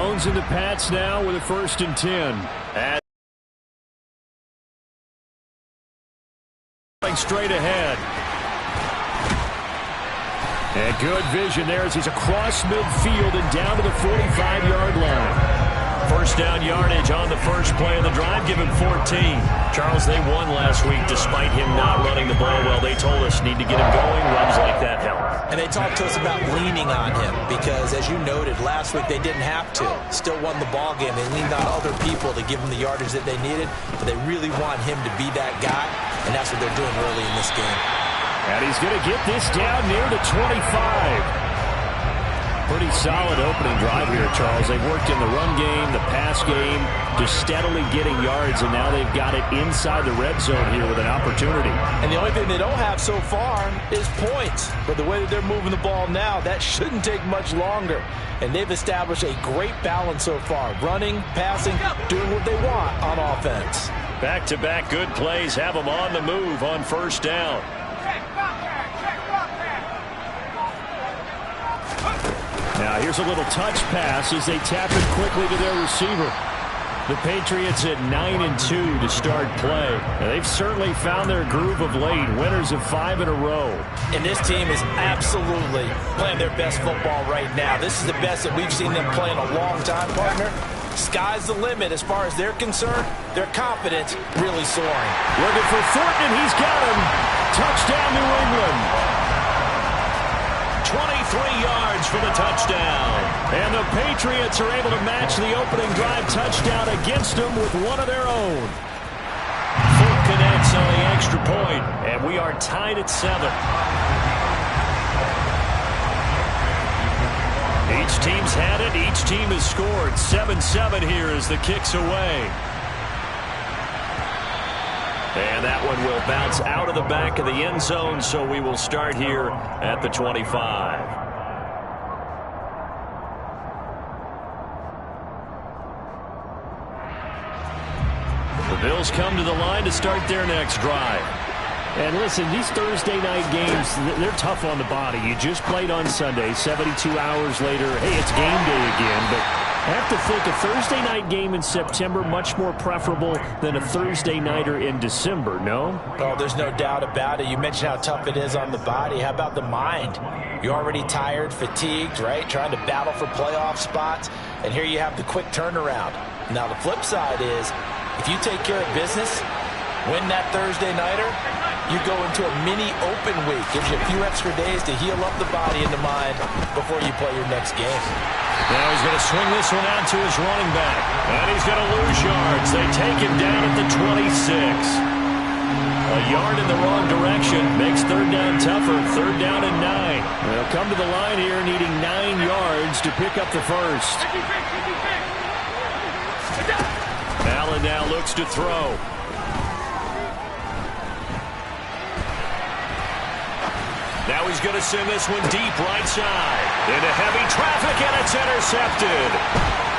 Jones and the Pats now with a 1st and 10. Straight ahead. And good vision there as he's across midfield and down to the 45-yard line. 1st down yardage on the first play of the drive, give him 14. Charles, they won last week despite him not running the ball well. They told us need to get him going. Runs like that help. And they talked to us about leaning on him because, as you noted, last week they didn't have to. Still won the ball game. They leaned on other people to give them the yardage that they needed, but they really want him to be that guy, and that's what they're doing early in this game. And he's going to get this down near the 25. Pretty solid opening drive here, Charles. They've worked in the run game, the pass game, just steadily getting yards, and now they've got it inside the red zone here with an opportunity. And the only thing they don't have so far is points. But the way that they're moving the ball now, that shouldn't take much longer. And they've established a great balance so far. Running, passing, doing what they want on offense. Back-to-back good plays have them on the move on 1st down. Now here's a little touch pass as they tap it quickly to their receiver. The Patriots at 9-2 to start play. Now, they've certainly found their groove of late. Winners of 5 in a row. And this team is absolutely playing their best football right now. This is the best that we've seen them play in a long time, partner. Sky's the limit as far as they're concerned. Their confidence really soaring. Looking for Thornton, and he's got him. Touchdown, New England. 23 yards for the touchdown. And the Patriots are able to match the opening drive touchdown against them with one of their own. Full connects on the extra point, and we are tied at 7. Each team's had it. Each team has scored. 7-7 here as the kick's away. And that one will bounce out of the back of the end zone, so we will start here at the 25. The Bills come to the line to start their next drive. And listen, these Thursday night games, they're tough on the body. You just played on Sunday, 72 hours later, hey, it's game day again, but I have to think a Thursday night game in September much more preferable than a Thursday nighter in December, no? Oh, there's no doubt about it. You mentioned how tough it is on the body. How about the mind? You're already tired, fatigued, right? Trying to battle for playoff spots. And here you have the quick turnaround. Now, the flip side is, if you take care of business, win that Thursday nighter, you go into a mini open week. Gives you a few extra days to heal up the body and the mind before you play your next game. Now he's going to swing this one out to his running back. And he's going to lose yards. They take him down at the 26. A yard in the wrong direction makes 3rd down tougher. 3rd down and 9. They'll come to the line here needing 9 yards to pick up the first. Allen now looks to throw. Now he's going to send this one deep right side. Into heavy traffic, and it's intercepted.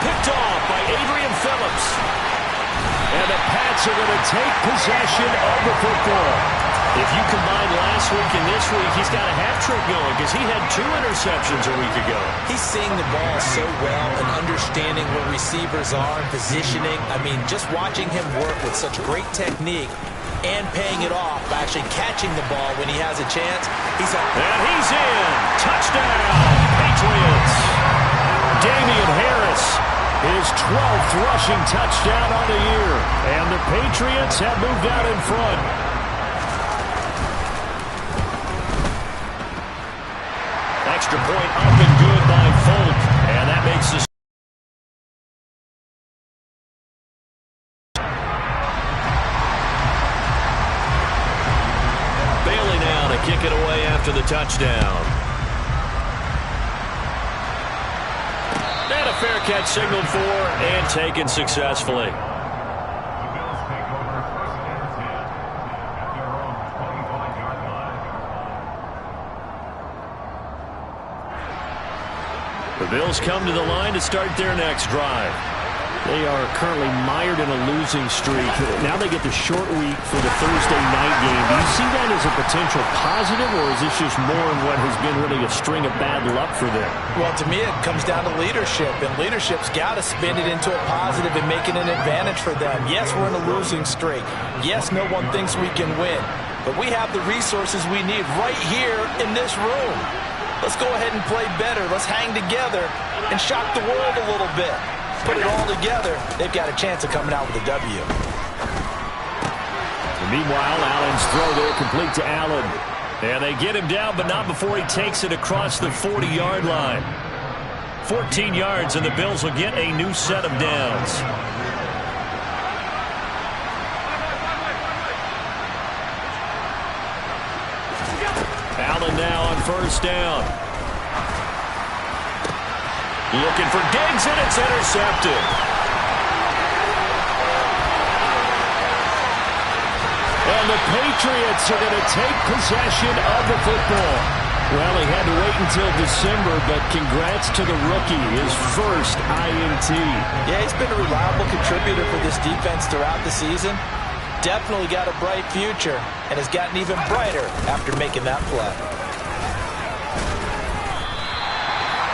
Picked off by Adrian Phillips. And the Pats are going to take possession of the football. If you combine last week and this week, he's got a hat-trick going because he had 2 interceptions a week ago. He's seeing the ball so well and understanding where receivers are and positioning. I mean, just watching him work with such great technique and paying it off by actually catching the ball when he has a chance. And he's in. Touchdown, Patriots. Damian Harris, his 12th rushing touchdown on the year. And the Patriots have moved out in front. Extra point up and good by Folk. And that makes the kick it away after the touchdown. And a fair catch signaled for and taken successfully. The Bills come to the line to start their next drive. They are currently mired in a losing streak. Now they get the short week for the Thursday night game. Do you see that as a potential positive, or is this just more in what has been really a string of bad luck for them? Well, to me, it comes down to leadership, and leadership's got to spin it into a positive and make it an advantage for them. Yes, we're in a losing streak. Yes, no one thinks we can win, but we have the resources we need right here in this room. Let's go ahead and play better. Let's hang together and shock the world a little bit. Put it all together, they've got a chance of coming out with a W. Meanwhile, Allen's throw there complete to Allen. And they get him down, but not before he takes it across the 40-yard line. 14 yards, and the Bills will get a new set of downs. Allen now on first down. Looking for Diggs, and it's intercepted. And the Patriots are going to take possession of the football. Well, he had to wait until December, but congrats to the rookie, his first INT. Yeah, he's been a reliable contributor for this defense throughout the season. Definitely got a bright future, and has gotten even brighter after making that play.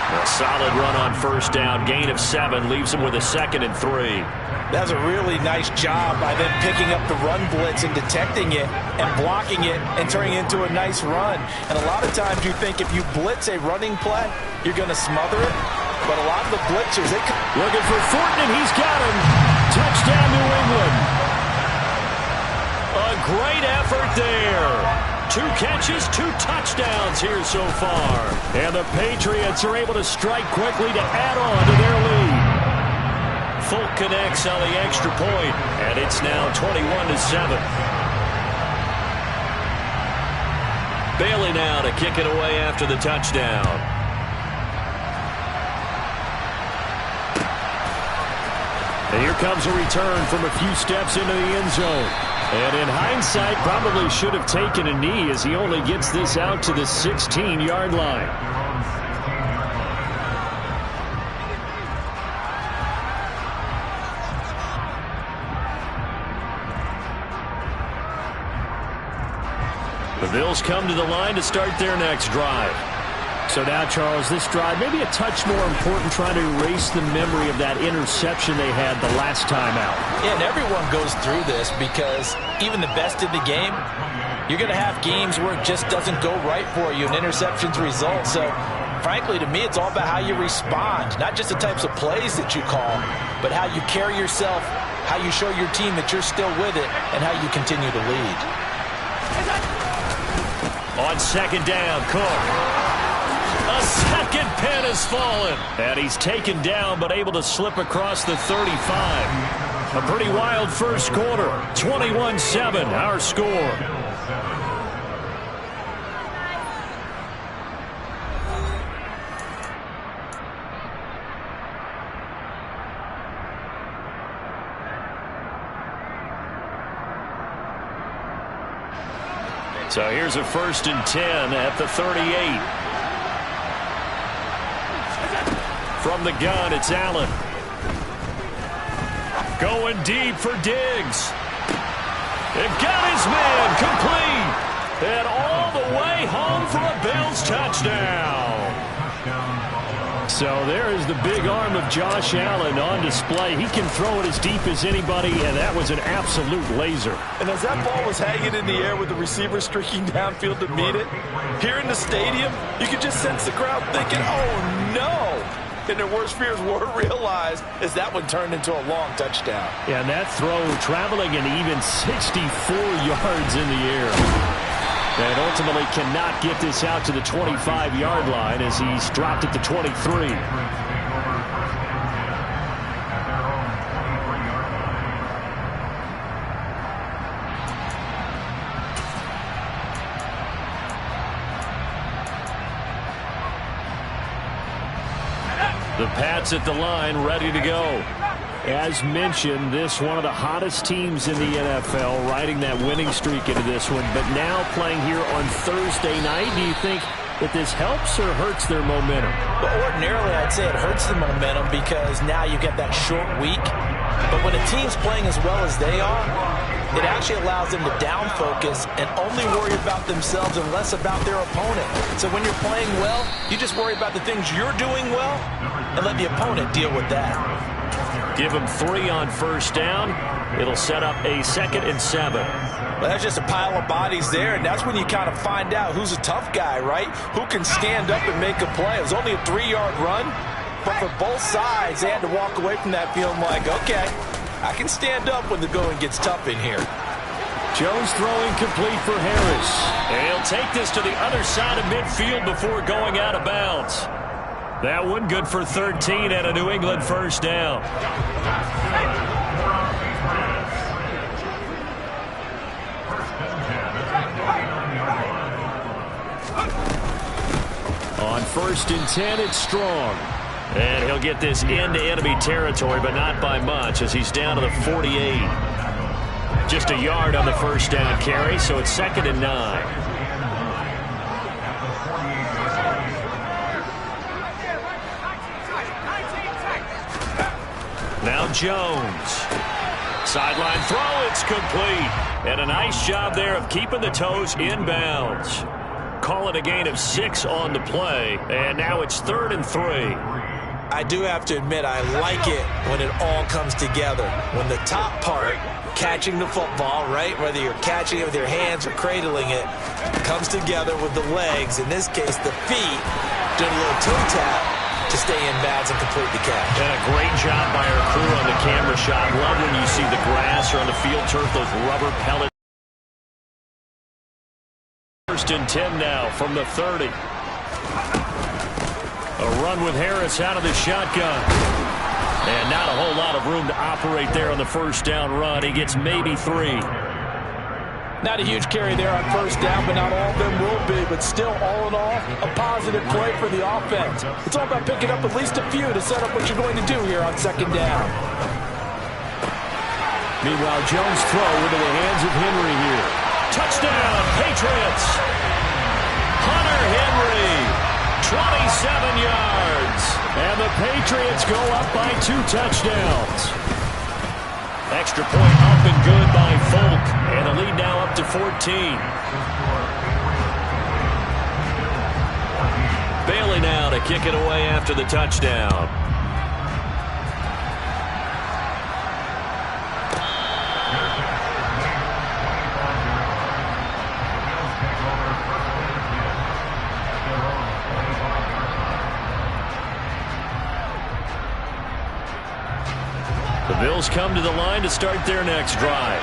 A solid run on first down. Gain of 7 leaves him with a 2nd and 3. That's a really nice job by them picking up the run blitz and detecting it and blocking it and turning it into a nice run. And a lot of times you think if you blitz a running play, you're going to smother it. But a lot of the blitzers, they come. Looking for Fortin, and he's got him. Touchdown, New England. A great effort there. 2 catches, 2 touchdowns here so far. And the Patriots are able to strike quickly to add on to their lead. Folk connects on the extra point, and it's now 21-7. Bailey now to kick it away after the touchdown. And here comes a return from a few steps into the end zone. And in hindsight, probably should have taken a knee as he only gets this out to the 16-yard line. The Bills come to the line to start their next drive. So now, Charles, this drive maybe a touch more important, trying to erase the memory of that interception they had the last time out. Yeah, and everyone goes through this because even the best in the game, you're going to have games where it just doesn't go right for you and interceptions result. So, frankly, to me, it's all about how you respond, not just the types of plays that you call, but how you carry yourself, how you show your team that you're still with it, and how you continue to lead. On second down, Cook. A second pin has fallen. And he's taken down but able to slip across the 35. A pretty wild first quarter. 21-7, our score. So here's a 1st and 10 at the 38. From the gun, it's Allen. Going deep for Diggs. They've got his man complete. And all the way home for a Bills touchdown. So there is the big arm of Josh Allen on display. He can throw it as deep as anybody, and that was an absolute laser. And as that ball was hanging in the air with the receiver streaking downfield to meet it, here in the stadium, you could just sense the crowd thinking, oh, no. And their worst fears were realized as that one turned into a long touchdown. Yeah, and that throw traveling an even 64 yards in the air. And ultimately cannot get this out to the 25-yard line as he's dropped it to 23. The Pats at the line, ready to go. As mentioned, this one of the hottest teams in the NFL, riding that winning streak into this one. But now playing here on Thursday night, do you think that this helps or hurts their momentum? But ordinarily, I'd say it hurts the momentum because now you get that short week. But when a team's playing as well as they are, it actually allows them to down focus and only worry about themselves and less about their opponent. So when you're playing well, you just worry about the things you're doing well and let the opponent deal with that. Give them 3 on first down. It'll set up a 2nd and 7. Well, that's just a pile of bodies there, and that's when you kind of find out who's a tough guy, right? Who can stand up and make a play. It was only a 3-yard run, but for both sides, they had to walk away from that feeling like, okay, I can stand up when the going gets tough in here. Jones throwing complete for Harris. And he'll take this to the other side of midfield before going out of bounds. That one good for 13 and a New England first down. On 1st and 10, it's Strong. And he'll get this into enemy territory, but not by much as he's down to the 48. Just a yard on the first down carry, so it's 2nd and 9. Now Jones. Sideline throw, it's complete. And a nice job there of keeping the toes inbounds. Call it a gain of 6 on the play, and now it's 3rd and 3. I do have to admit I like it when it all comes together. When the top part, catching the football, right, whether you're catching it with your hands or cradling it, comes together with the legs, in this case the feet, doing a little toe tap to stay in bounds and complete the catch. And a great job by our crew on the camera shot. Love when you see the grass or on the field turf, those rubber pellets. 1st and 10 now from the 30. A run with Harris out of the shotgun. And not a whole lot of room to operate there on the first down run. He gets maybe 3. Not a huge carry there on first down, but not all of them will be. But still, all in all, a positive play for the offense. It's all about picking up at least a few to set up what you're going to do here on 2nd down. Meanwhile, Jones' throw into the hands of Henry here. Touchdown, Patriots. Hunter Henry, 27 yards. And the Patriots go up by 2 touchdowns. Extra point up and good by Folk. And the lead now up to 14. Bailey now to kick it away after the touchdown. The Bills come to the line to start their next drive.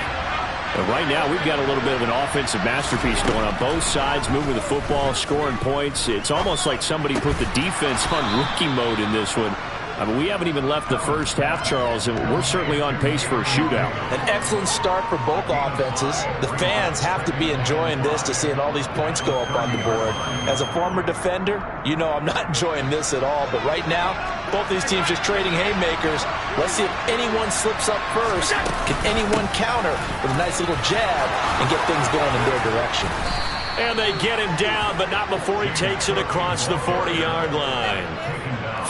And right now, we've got a little bit of an offensive masterpiece going on both sides, moving the football, scoring points. It's almost like somebody put the defense on rookie mode in this one. I mean, we haven't even left the first half, Charles, and we're certainly on pace for a shootout. An excellent start for both offenses. The fans have to be enjoying this to seeing all these points go up on the board. As a former defender, you know I'm not enjoying this at all. But right now, both these teams just trading haymakers. Let's see if anyone slips up first. Can anyone counter with a nice little jab and get things going in their direction? And they get him down, but not before he takes it across the 40-yard line.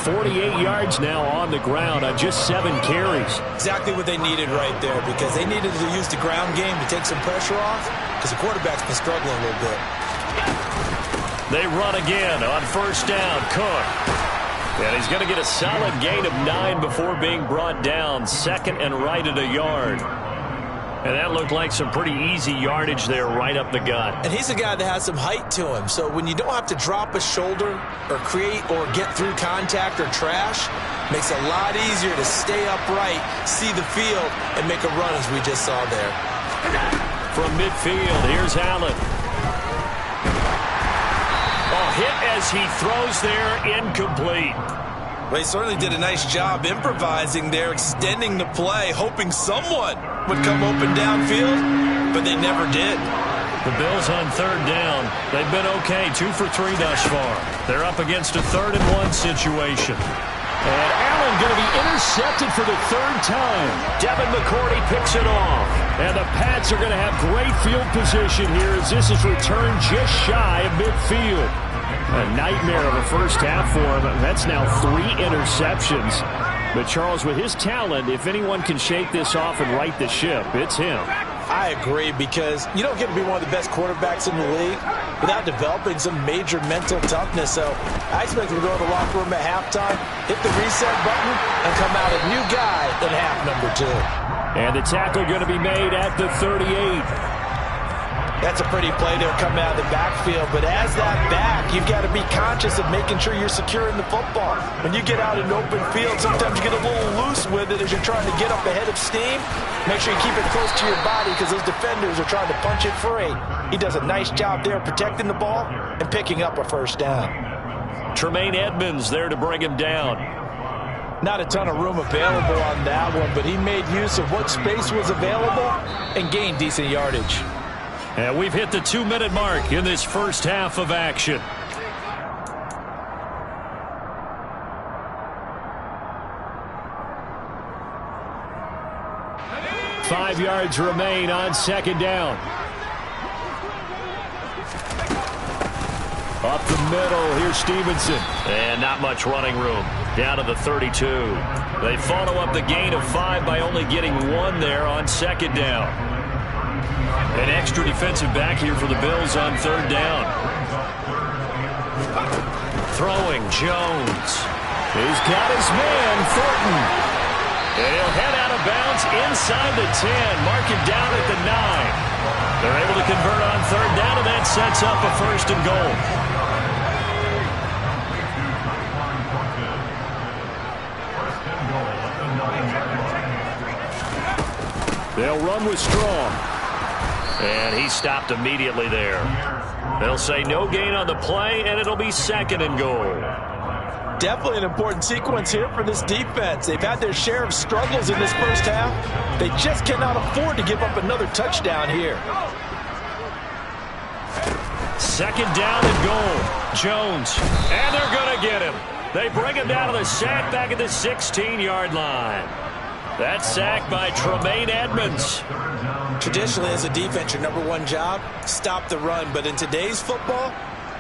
48 yards now on the ground on just 7 carries. Exactly what they needed right there, because they needed to use the ground game to take some pressure off, because the quarterback's been struggling a little bit. They run again on first down. Cook. And he's going to get a solid gain of 9 before being brought down. 2nd and right at a yard. And that looked like some pretty easy yardage there right up the gut. And he's a guy that has some height to him. So when you don't have to drop a shoulder or create or get through contact or trash, makes it a lot easier to stay upright, see the field, and make a run as we just saw there. From midfield, here's Allen. Oh, hit as he throws there, incomplete. Well, he certainly did a nice job improvising there, extending the play, hoping someone would come open downfield, but they never did. The Bills on 3rd down. They've been okay, 2 for 3 thus far. They're up against a 3rd and 1 situation. And Allen going to be intercepted for the 3rd time. Devin McCourty picks it off. And the Pats are going to have great field position here as this is returned just shy of midfield. A nightmare of a first half for him. That's now 3 interceptions. But Charles, with his talent, if anyone can shake this off and right the ship, it's him. I agree, because you don't get to be one of the best quarterbacks in the league without developing some major mental toughness. So I expect him to go to the locker room at halftime, hit the reset button, and come out a new guy in half number 2. And the tackle going to be made at the 38. That's a pretty play there coming out of the backfield. But as that back, you've got to be conscious of making sure you're securing the football. When you get out in open field, sometimes you get a little loose with it as you're trying to get up ahead of steam. Make sure you keep it close to your body, because those defenders are trying to punch it free. He does a nice job there protecting the ball and picking up a first down. Tremaine Edmonds there to bring him down. Not a ton of room available on that one, but he made use of what space was available and gained decent yardage. And we've hit the 2-minute mark in this first half of action. Five yards remain on second down. Up the middle, here's Stevenson. And not much running room. Down to the 32. They follow up the gain of 5 by only getting 1 there on second down. An extra defensive back here for the Bills on third down. Throwing, Jones. He's got his man, Thornton. And he'll head out of bounds inside the 10. Mark him down at the 9. They're able to convert on third down, and that sets up a first and goal. They'll run with Strong. And he stopped immediately there. They'll say no gain on the play, and it'll be second and goal. Definitely an important sequence here for this defense. They've had their share of struggles in this first half. They just cannot afford to give up another touchdown here. Second down and goal. Jones. And they're going to get him. They bring him down to the sack back at the 16-yard line. That sack by Tremaine Edmonds. Traditionally, as a defense, your number one job, stop the run. But in today's football,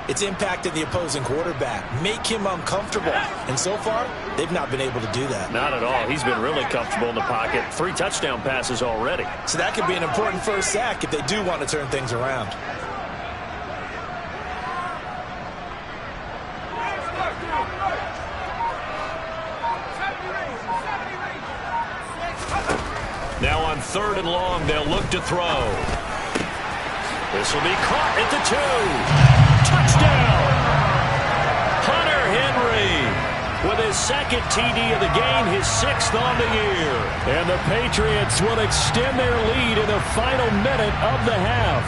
it's impacting the opposing quarterback. Make him uncomfortable. And so far, they've not been able to do that. Not at all. He's been really comfortable in the pocket. 3 touchdown passes already. So that could be an important first sack if they do want to turn things around. Now on third and long, they'll look to throw. This will be caught at the 2. Touchdown! Hunter Henry with his second TD of the game, his 6th on the year. And the Patriots will extend their lead in the final minute of the half.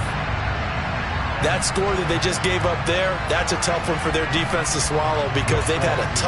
That score that they just gave up there, that's a tough one for their defense to swallow, because they've had a tough